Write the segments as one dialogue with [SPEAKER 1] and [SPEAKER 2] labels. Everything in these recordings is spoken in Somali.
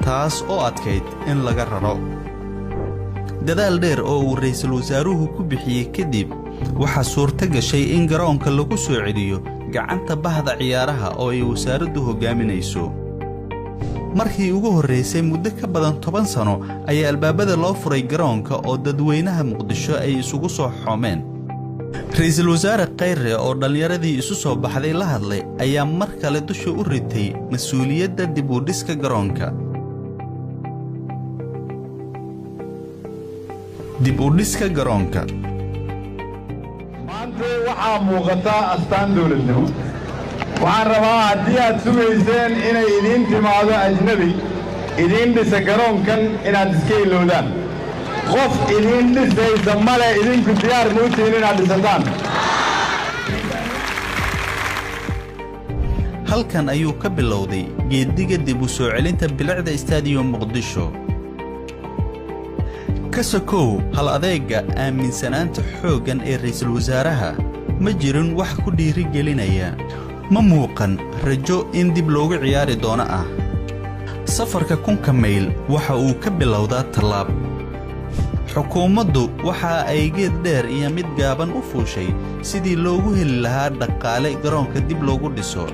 [SPEAKER 1] taas oo adkayd in laga raro dadaal dheer oo uu ra'iisul wasaaruhu ku bixiyay kadib waxa suurta gashay in garoonka lagu soo celiyo gacanta bahda ciyaaraha oo ay wasaaraddu hogaaminayso markii ugu horeysay muddo ka badan 10 sano ayaa albaabada loo furay garoonka oo dadweynaha Muqdisho ay isugu soo xoomeen ra'iisul wasaare Khayre oo dhalinyaradii isu soo baxday la hadlay ayaa mar kale dusha u ritay mas'uuliyadda dib u dhiska garoonka dib u dhiska garoonka
[SPEAKER 2] maanta waxaa muuqata astaan dawladnimo waxaan rabaa haddii aad sugayseen inay idiin timaado ajnabi idiin dhisa garoonkan inaad iska ilowdaan qof idiin dhisaysa male idinku diyaar muutiin inaad dhisataan
[SPEAKER 1] halkan ayuu ka bilowday geediga dib u soo celinta bilicda Stadium Muqdisho kasakow hal adeega aaminsanaanta xoogan ee ra'iisul wasaaraha ma jirin wax ku dhiiri gelinaya ma muuqan rajo in dib loogu ciyaari doono ah safarka 1000 mayl waxa uu ka bilowdaa talaab xukuumaddu waxa ay geed dheer iyo mid gaaban u fuushay sidii loogu heli lahaa dhaqaale garoonka dib loogu dhiso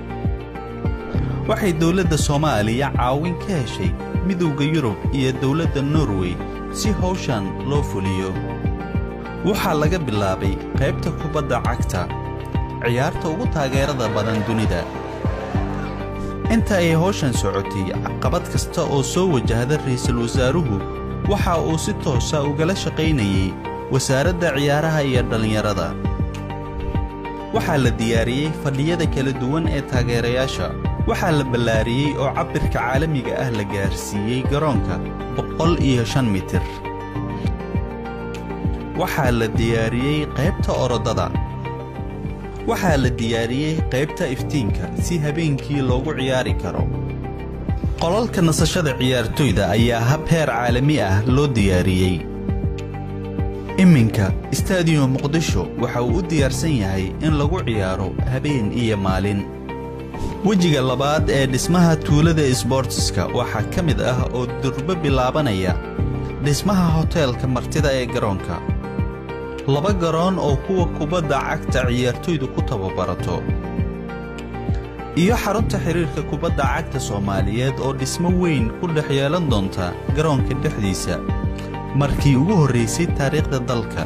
[SPEAKER 1] waxay dawladda Soomaaliya caawin ka heshay midowga Yurub iyo dawladda Norway si hawshan loo fuliyo waxa laga bilaabay qaybta kubadda cagta ciyaarta ugu taageerada badan dunida inta ay hawshan socotay caqabad kasta oo soo wajahda ra'iisul wasaaruhu waxa uu si toos ah uga shaqaynayay wasaaradda ciyaaraha iyo dhalinyarada waxa la diyaariyay fadhiyada kala duwan ee taageerayaasha waxa la ballaariyay oo cabirka caalamiga ah la gaarsiiyay garoonka 105 mitir waxa la diyaariyay qaybta orodada waxa la diyaariyay qaybta iftiinka si habeenkii loogu ciyaari karo qolalka nasashada ciyaartoyda ayaa hab heer caalami ah loo diyaariyay iminka Stadium Muqdisho waxa uu u diyaarsan yahay in lagu ciyaaro habeen iyo maalin wajiga labaad ee dhismaha tuulada sportska waxa kamid ah oo durba bilaabanaya dhismaha hotelka martida ee garoonka laba garoon oo kuwa kubadda cagta ciyaartoydu ku tababarato iyo xarunta xiriirka kubadda cagta Soomaaliyeed oo dhismo weyn ku dhex yeelan doonta garoonka dhexdiisa markii ugu horeysay taariikhda dalka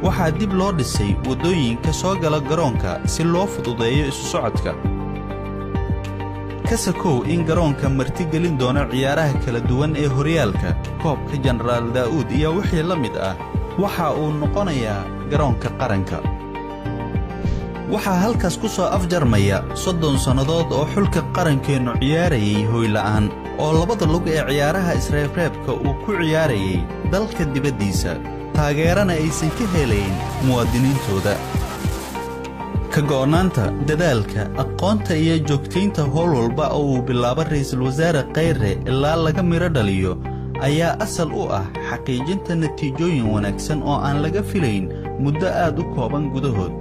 [SPEAKER 1] waxa dib loo dhisay wadooyinka soo gala garoonka si loo fududeeyo isu socodka kasakow in garoonka marti gelin doona ciyaaraha kala duwan ee horyaalka koobka General Daawud iyo wixii la mid ah waxa uu noqonayaa garoonka qaranka waxa halkaas ku soo afjarmaya 30 sanadood oo xulka qarankeenu ciyaarayay hooy la'aan oo labada lug ee ciyaaraha isreebreebka uu ku ciyaarayay dalka dibadiisa taageerana aysan ka helayn muwaadiniintooda ka go'naanta dadaalka aqoonta iyo joogtaynta howl walba oo uu bilaabo ra'iisul wasaare Khayre ilaa laga miro dhaliyo ayaa asal u ah xaqiijinta natiijooyin wanaagsan oo aan laga filayn muddo aad u kooban gudahood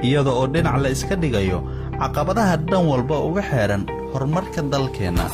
[SPEAKER 1] iyada oo dhinac la iska dhigayo caqabadaha dhan walba uga xeeran horumarka dalkeena